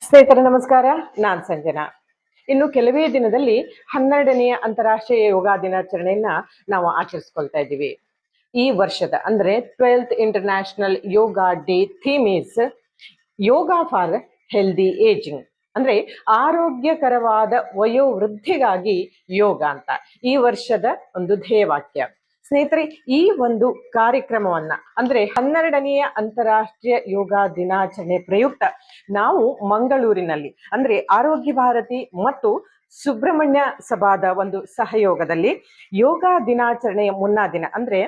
ಸ್ನೇಹಿತರೆ ನಮಸ್ಕಾರ, ನಾನು ಸಂಜನಾ. ಇನ್ನು ಕೆಲವೇ ದಿನದಲ್ಲಿ 12ನೇ ಅಂತಾರಾಷ್ಟ್ರೀಯ ಯೋಗ ದಿನಾಚರಣೆಯನ್ನ ನಾವು ಆಚರಿಸ್ಕೊಳ್ತಾ ಇದ್ದೀವಿ. ಈ ವರ್ಷದ ಅಂದ್ರೆ 12th international yoga day theme is yoga for healthy ageing, ಅಂದ್ರೆ ಆರೋಗ್ಯಕರವಾದ ವಯೋವೃದ್ಧಿಗಾಗಿ ಯೋಗ ಅಂತ ಈ ವರ್ಷದ ಒಂದು ಧ್ಯೇಯವಾಕ್ಯ. ಸ್ನೇಹಿತರೆ, ಈ ಒಂದು ಕಾರ್ಯಕ್ರಮವನ್ನ ಅಂದ್ರೆ 12ನೆಯ ಅಂತಾರಾಷ್ಟ್ರೀಯ ಯೋಗ ದಿನಾಚರಣೆ ಪ್ರಯುಕ್ತ ನಾವು ಮಂಗಳೂರಿನಲ್ಲಿ ಅಂದ್ರೆ ಆರೋಗ್ಯ ಭಾರತಿ ಮತ್ತು ಸುಬ್ರಹ್ಮಣ್ಯ ಸಭಾದ ಒಂದು ಸಹಯೋಗದಲ್ಲಿ ಯೋಗ ದಿನಾಚರಣೆಯ ಮುನ್ನಾ ದಿನ ಅಂದ್ರೆ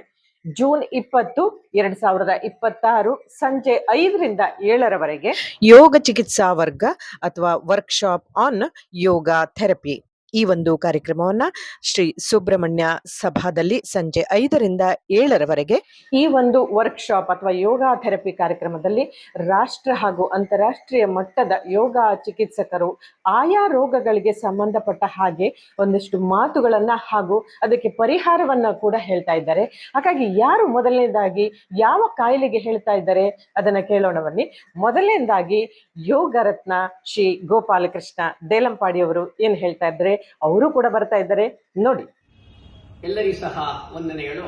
ಜೂನ್ 20, 2026 ಸಂಜೆ 5ರಿಂದ 7ರವರೆಗೆ ಯೋಗ ಚಿಕಿತ್ಸಾ ವರ್ಗ ಅಥವಾ ವರ್ಕ್ಶಾಪ್ ಆನ್ ಯೋಗ ಥೆರಪಿ ಈ ಒಂದು ಕಾರ್ಯಕ್ರಮವನ್ನ ಶ್ರೀ ಸುಬ್ರಹ್ಮಣ್ಯ ಸಭಾದಲ್ಲಿ ಸಂಜೆ 5ರಿಂದ 7ರವರೆಗೆ ಈ ಒಂದು ವರ್ಕ್ಶಾಪ್ ಅಥವಾ ಯೋಗ ಥೆರಪಿ ಕಾರ್ಯಕ್ರಮದಲ್ಲಿ ರಾಷ್ಟ್ರ ಹಾಗೂ ಅಂತಾರಾಷ್ಟ್ರೀಯ ಮಟ್ಟದ ಯೋಗ ಚಿಕಿತ್ಸಕರು ಆಯಾ ರೋಗಗಳಿಗೆ ಸಂಬಂಧಪಟ್ಟ ಹಾಗೆ ಒಂದಷ್ಟು ಮಾತುಗಳನ್ನ ಹಾಗೂ ಅದಕ್ಕೆ ಪರಿಹಾರವನ್ನ ಕೂಡ ಹೇಳ್ತಾ ಇದ್ದಾರೆ. ಹಾಗಾಗಿ ಯಾರು ಮೊದಲನೇದಾಗಿ ಯಾವ ಕಾಯಿಲೆಗೆ ಹೇಳ್ತಾ ಇದ್ದಾರೆ ಅದನ್ನ ಕೇಳೋಣ ಬನ್ನಿ. ಮೊದಲನೇದಾಗಿ ಯೋಗ ರತ್ನ ಶ್ರೀ ಗೋಪಾಲಕೃಷ್ಣ ದೇಲಂಪಾಡಿ ಅವರು ಏನ್ ಹೇಳ್ತಾ ಇದ್ದಾರೆ, ಅವರು ಕೂಡ ಬರ್ತಾ ಇದ್ದಾರೆ ನೋಡಿ. ಎಲ್ಲರಿಗೂ ಸಹ ವಂದನೆಗಳು.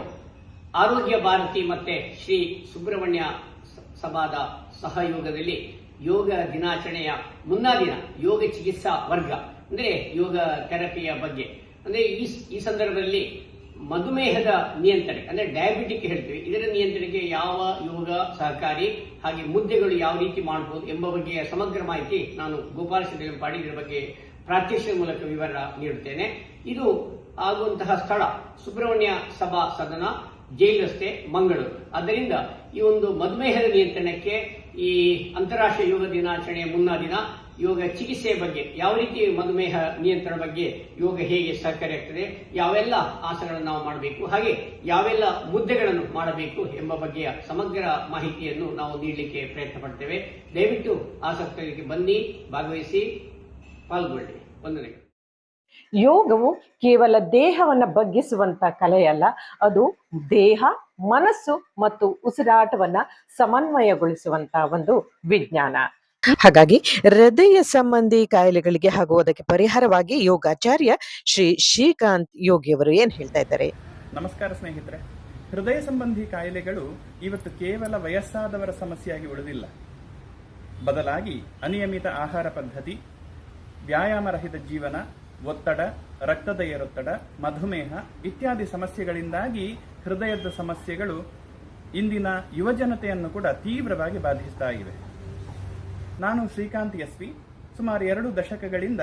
ಆರೋಗ್ಯ ಭಾರತಿ ಮತ್ತೆ ಶ್ರೀ ಸುಬ್ರಹ್ಮಣ್ಯ ಸಭಾದ ಸಹಯೋಗದಲ್ಲಿ ಯೋಗ ದಿನಾಚರಣೆಯ ಮುನ್ನಾ ದಿನ ಯೋಗ ಚಿಕಿತ್ಸಾ ವರ್ಗ ಅಂದ್ರೆ ಯೋಗ ಥೆರಪಿಯ ಬಗ್ಗೆ ಅಂದ್ರೆ ಈ ಸಂದರ್ಭದಲ್ಲಿ ಮಧುಮೇಹದ ನಿಯಂತ್ರಣೆ ಅಂದ್ರೆ ಡಯಾಬಿಟಿಕ್ ಹೇಳ್ತೀವಿ, ಇದರ ನಿಯಂತ್ರಣೆಗೆ ಯಾವ ಯೋಗ ಸಹಕಾರಿ, ಹಾಗೆ ಮುದ್ದೆಗಳು ಯಾವ ರೀತಿ ಮಾಡಬಹುದು ಎಂಬ ಬಗ್ಗೆಯ ಸಮಗ್ರ ಮಾಹಿತಿ ನಾನು ಗೋಪಾಲಕೃಷ್ಣ ದೇಲಂಪಾಡಿ ಇದರ ಬಗ್ಗೆ ಪ್ರಾತ್ಯಕ್ಷಿಕ ಮೂಲಕ ವಿವರ ನೀಡುತ್ತೇನೆ. ಇದು ಆಗುವಂತಹ ಸ್ಥಳ ಸುಬ್ರಹ್ಮಣ್ಯ ಸಭಾ ಸದನ, ಜೈಲ್ ರಸ್ತೆ, ಮಂಗಳೂರು. ಆದ್ದರಿಂದ ಈ ಒಂದು ಮಧುಮೇಹದ ನಿಯಂತ್ರಣಕ್ಕೆ ಈ ಅಂತಾರಾಷ್ಟ್ರೀಯ ಯೋಗ ದಿನಾಚರಣೆಯ ಮುನ್ನಾ ದಿನ ಯೋಗ ಚಿಕಿತ್ಸೆಯ ಬಗ್ಗೆ, ಯಾವ ರೀತಿ ಮಧುಮೇಹ ನಿಯಂತ್ರಣ ಬಗ್ಗೆ ಯೋಗ ಹೇಗೆ ಸಹಕಾರಿಯಾಗ್ತದೆ, ಯಾವೆಲ್ಲ ಆಸನಗಳನ್ನು ನಾವು ಮಾಡಬೇಕು, ಹಾಗೆ ಯಾವೆಲ್ಲ ಮುದ್ದೆಗಳನ್ನು ಮಾಡಬೇಕು ಎಂಬ ಬಗ್ಗೆಯ ಸಮಗ್ರ ಮಾಹಿತಿಯನ್ನು ನಾವು ನೀಡಲಿಕ್ಕೆ ಪ್ರಯತ್ನ ಪಡ್ತೇವೆ. ದಯವಿಟ್ಟು ಆಸಕ್ತರಿಗೆ ಬನ್ನಿ, ಭಾಗವಹಿಸಿ, ಪಾಲ್ಗೊಳ್ಳಿ. ವಂದನೆಗಳು. ಯೋಗವು ಕೇವಲ ದೇಹವನ್ನ ಬಗ್ಗಿಸುವಂತ ಕಲೆಯಲ್ಲ, ಅದು ದೇಹ, ಮನಸ್ಸು ಮತ್ತು ಉಸಿರಾಟವನ್ನ ಸಮನ್ವಯಗೊಳಿಸುವಂತ ಒಂದು ವಿಜ್ಞಾನ. ಹಾಗಾಗಿ ಹೃದಯ ಸಂಬಂಧಿ ಕಾಯಿಲೆಗಳಿಗೆ ಹಾಗೂ ಅದಕ್ಕೆ ಪರಿಹಾರವಾಗಿ ಯೋಗಾಚಾರ್ಯ ಶ್ರೀ ಶ್ರೀಕಾಂತ್ ಯೋಗಿಯವರು ಏನ್ ಹೇಳ್ತಾ ಇದ್ದಾರೆ. ನಮಸ್ಕಾರ ಸ್ನೇಹಿತರೆ. ಹೃದಯ ಸಂಬಂಧಿ ಕಾಯಿಲೆಗಳು ಇವತ್ತು ಕೇವಲ ವಯಸ್ಸಾದವರ ಸಮಸ್ಯೆಯಾಗಿ ಉಳಿದಿಲ್ಲ. ಬದಲಾಗಿ ಅನಿಯಮಿತ ಆಹಾರ ಪದ್ಧತಿ, ವ್ಯಾಯಾಮರಹಿತ ಜೀವನ, ಒತ್ತಡ, ರಕ್ತದ ಏರೊತ್ತಡ, ಮಧುಮೇಹ ಇತ್ಯಾದಿ ಸಮಸ್ಯೆಗಳಿಂದಾಗಿ ಹೃದಯದ ಸಮಸ್ಯೆಗಳು ಇಂದಿನ ಯುವಜನತೆಯನ್ನು ಕೂಡ ತೀವ್ರವಾಗಿ ಬಾಧಿಸ್ತಾ ಇವೆ. ನಾನು ಶ್ರೀಕಾಂತ್ ಎಸ್ವಿ ಸುಮಾರು 2 ದಶಕಗಳಿಂದ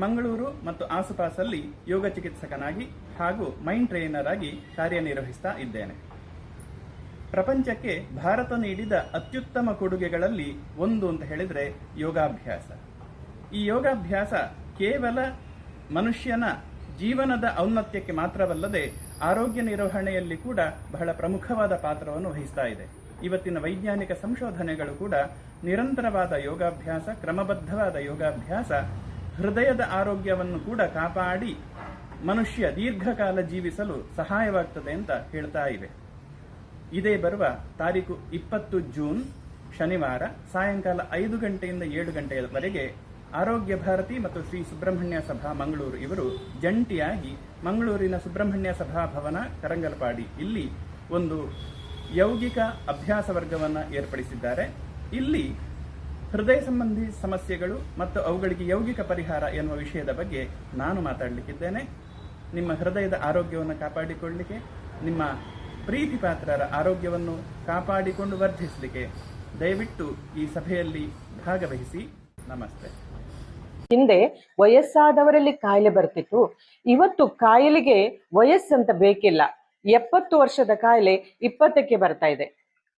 ಮಂಗಳೂರು ಮತ್ತು ಆಸುಪಾಸಲ್ಲಿ ಯೋಗ ಚಿಕಿತ್ಸಕನಾಗಿ ಹಾಗೂ ಮೈಂಡ್ ಟ್ರೈನರ್ ಆಗಿ ಕಾರ್ಯನಿರ್ವಹಿಸ್ತಾ ಇದ್ದೇನೆ. ಪ್ರಪಂಚಕ್ಕೆ ಭಾರತ ನೀಡಿದ ಅತ್ಯುತ್ತಮ ಕೊಡುಗೆಗಳಲ್ಲಿ ಒಂದು ಅಂತ ಹೇಳಿದ್ರೆ ಯೋಗಾಭ್ಯಾಸ. ಈ ಯೋಗಾಭ್ಯಾಸ ಕೇವಲ ಮನುಷ್ಯನ ಜೀವನದ ಔನ್ನತ್ಯಕ್ಕೆ ಮಾತ್ರವಲ್ಲದೆ ಆರೋಗ್ಯ ನಿರ್ವಹಣೆಯಲ್ಲಿ ಕೂಡ ಬಹಳ ಪ್ರಮುಖವಾದ ಪಾತ್ರವನ್ನು ವಹಿಸ್ತಾ ಇದೆ. ಇವತ್ತಿನ ವೈಜ್ಞಾನಿಕ ಸಂಶೋಧನೆಗಳು ಕೂಡ ನಿರಂತರವಾದ ಯೋಗಾಭ್ಯಾಸ, ಕ್ರಮಬದ್ಧವಾದ ಯೋಗಾಭ್ಯಾಸ ಹೃದಯದ ಆರೋಗ್ಯವನ್ನು ಕೂಡ ಕಾಪಾಡಿ ಮನುಷ್ಯ ದೀರ್ಘಕಾಲ ಜೀವಿಸಲು ಸಹಾಯವಾಗ್ತದೆ ಅಂತ ಹೇಳ್ತಾ ಇವೆ. ಇದೇ ಬರುವ ತಾರೀಕು 20 ಜೂನ್ ಶನಿವಾರ ಸಾಯಂಕಾಲ 5 ಗಂಟೆಯಿಂದ 7 ಗಂಟೆಯವರೆಗೆ ಆರೋಗ್ಯ ಭಾರತಿ ಮತ್ತು ಶ್ರೀ ಸುಬ್ರಹ್ಮಣ್ಯ ಸಭಾ ಮಂಗಳೂರು ಇವರು ಜಂಟಿಯಾಗಿ ಮಂಗಳೂರಿನ ಸುಬ್ರಹ್ಮಣ್ಯ ಸಭಾ ಭವನ ಕರಂಗಲಪಾಡಿ ಇಲ್ಲಿ ಒಂದು ಯೌಗಿಕ ಅಭ್ಯಾಸ ವರ್ಗವನ್ನು ಏರ್ಪಡಿಸಿದ್ದಾರೆ. ಇಲ್ಲಿ ಹೃದಯ ಸಂಬಂಧಿ ಸಮಸ್ಯೆಗಳು ಮತ್ತು ಅವುಗಳಿಗೆ ಯೌಗಿಕ ಪರಿಹಾರ ಎನ್ನುವ ವಿಷಯದ ಬಗ್ಗೆ ನಾನು ಮಾತಾಡಲಿಕ್ಕಿದ್ದೇನೆ. ನಿಮ್ಮ ಹೃದಯದ ಆರೋಗ್ಯವನ್ನು ಕಾಪಾಡಿಕೊಳ್ಳಲಿಕ್ಕೆ, ನಿಮ್ಮ ಪ್ರೀತಿ ಪಾತ್ರರ ಆರೋಗ್ಯವನ್ನು ಕಾಪಾಡಿಕೊಂಡು ವರ್ಧಿಸಲಿಕ್ಕೆ ದಯವಿಟ್ಟು ಈ ಸಭೆಯಲ್ಲಿ ಭಾಗವಹಿಸಿ. ನಮಸ್ತೆ. ಹಿಂದೆ ವಯಸ್ಸಾದವರಲ್ಲಿ ಕಾಯಿಲೆ ಬರ್ತಿತ್ತು, ಇವತ್ತು ಕಾಯಿಲೆಗೆ ವಯಸ್ಸಂತ ಬೇಕಿಲ್ಲ. 70 ವರ್ಷದ ಕಾಯಿಲೆ 20ಕ್ಕೆ ಬರ್ತಾ ಇದೆ.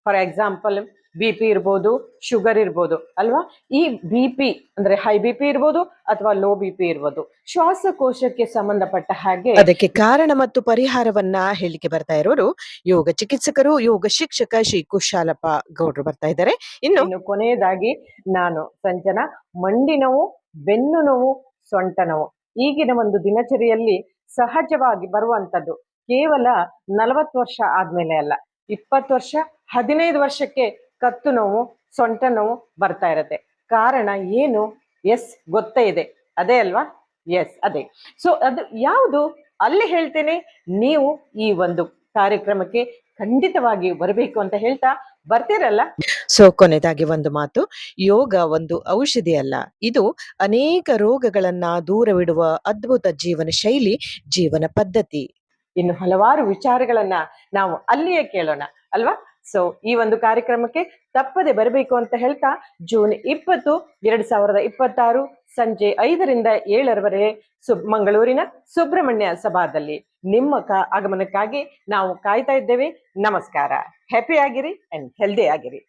ಫಾರ್ ಎಕ್ಸಾಂಪಲ್ BP ಇರ್ಬೋದು, ಶುಗರ್ ಇರ್ಬೋದು ಅಲ್ವಾ. ಈ BP ಅಂದ್ರೆ ಹೈ BP ಇರ್ಬೋದು ಅಥವಾ ಲೋ BP ಇರ್ಬೋದು, ಶ್ವಾಸಕೋಶಕ್ಕೆ ಸಂಬಂಧಪಟ್ಟ ಹಾಗೆ ಅದಕ್ಕೆ ಕಾರಣ ಮತ್ತು ಪರಿಹಾರವನ್ನ ಹೇಳಿಕೆ ಬರ್ತಾ ಇರೋರು ಯೋಗ ಚಿಕಿತ್ಸಕರು, ಯೋಗ ಶಿಕ್ಷಕ ಶ್ರೀ ಕುಶಾಲಪ್ಪ ಗೌಡ್ರು ಬರ್ತಾ ಇದ್ದಾರೆ. ಇನ್ನು ಕೊನೆಯದಾಗಿ ನಾನು ಸಂಜನಾ, ಮಂಡಿ ನೋವು, ಬೆನ್ನು ನೋವು, ಸೊಂಟ ನೋವು ಈಗಿನ ಒಂದು ದಿನಚರಿಯಲ್ಲಿ ಸಹಜವಾಗಿ ಬರುವಂತದ್ದು. ಕೇವಲ 40 ವರ್ಷ ಆದ್ಮೇಲೆ ಅಲ್ಲ, 20 ವರ್ಷ, 15 ವರ್ಷಕ್ಕೆ ಕತ್ತು ನೋವು, ಸೊಂಟ ನೋವು ಬರ್ತಾ ಇರತ್ತೆ. ಕಾರಣ ಏನು? ಎಸ್, ಗೊತ್ತೇ ಇದೆ, ಅದೇ ಅಲ್ವಾ? ಎಸ್, ಅದೇ. ಸೊ ಅದು ಯಾವುದು ಅಲ್ಲಿ ಹೇಳ್ತೇನೆ, ನೀವು ಈ ಒಂದು ಕಾರ್ಯಕ್ರಮಕ್ಕೆ ಖಂಡಿತವಾಗಿ ಬರಬೇಕು ಅಂತ ಹೇಳ್ತಾ ಬರ್ತೀರಲ್ಲ. ಸೊ ಕೊನೆಯದಾಗಿ ಒಂದು ಮಾತು, ಯೋಗ ಒಂದು ಔಷಧಿ ಅಲ್ಲ, ಇದು ಅನೇಕ ರೋಗಗಳನ್ನ ದೂರವಿಡುವ ಅದ್ಭುತ ಜೀವನ ಶೈಲಿ, ಜೀವನ ಪದ್ಧತಿ. ಇನ್ನು ಹಲವಾರು ವಿಚಾರಗಳನ್ನ ನಾವು ಅಲ್ಲಿಯೇ ಕೇಳೋಣ ಅಲ್ವಾ? ಸೊ ಈ ಒಂದು ಕಾರ್ಯಕ್ರಮಕ್ಕೆ ತಪ್ಪದೆ ಬರಬೇಕು ಅಂತ ಹೇಳ್ತಾ, ಜೂನ್ 20, 2026 ಸಂಜೆ 5ರಿಂದ 7ರವರೆಗೆ ಮಂಗಳೂರಿನ ಸುಬ್ರಹ್ಮಣ್ಯ ಸಭಾದಲ್ಲಿ ನಿಮ್ಮ ಆಗಮನಕ್ಕಾಗಿ ನಾವು ಕಾಯ್ತಾ ಇದ್ದೇವೆ. ನಮಸ್ಕಾರ. ಹ್ಯಾಪಿ ಆಗಿರಿ ಅಂಡ್ ಹೆಲ್ದಿ ಆಗಿರಿ.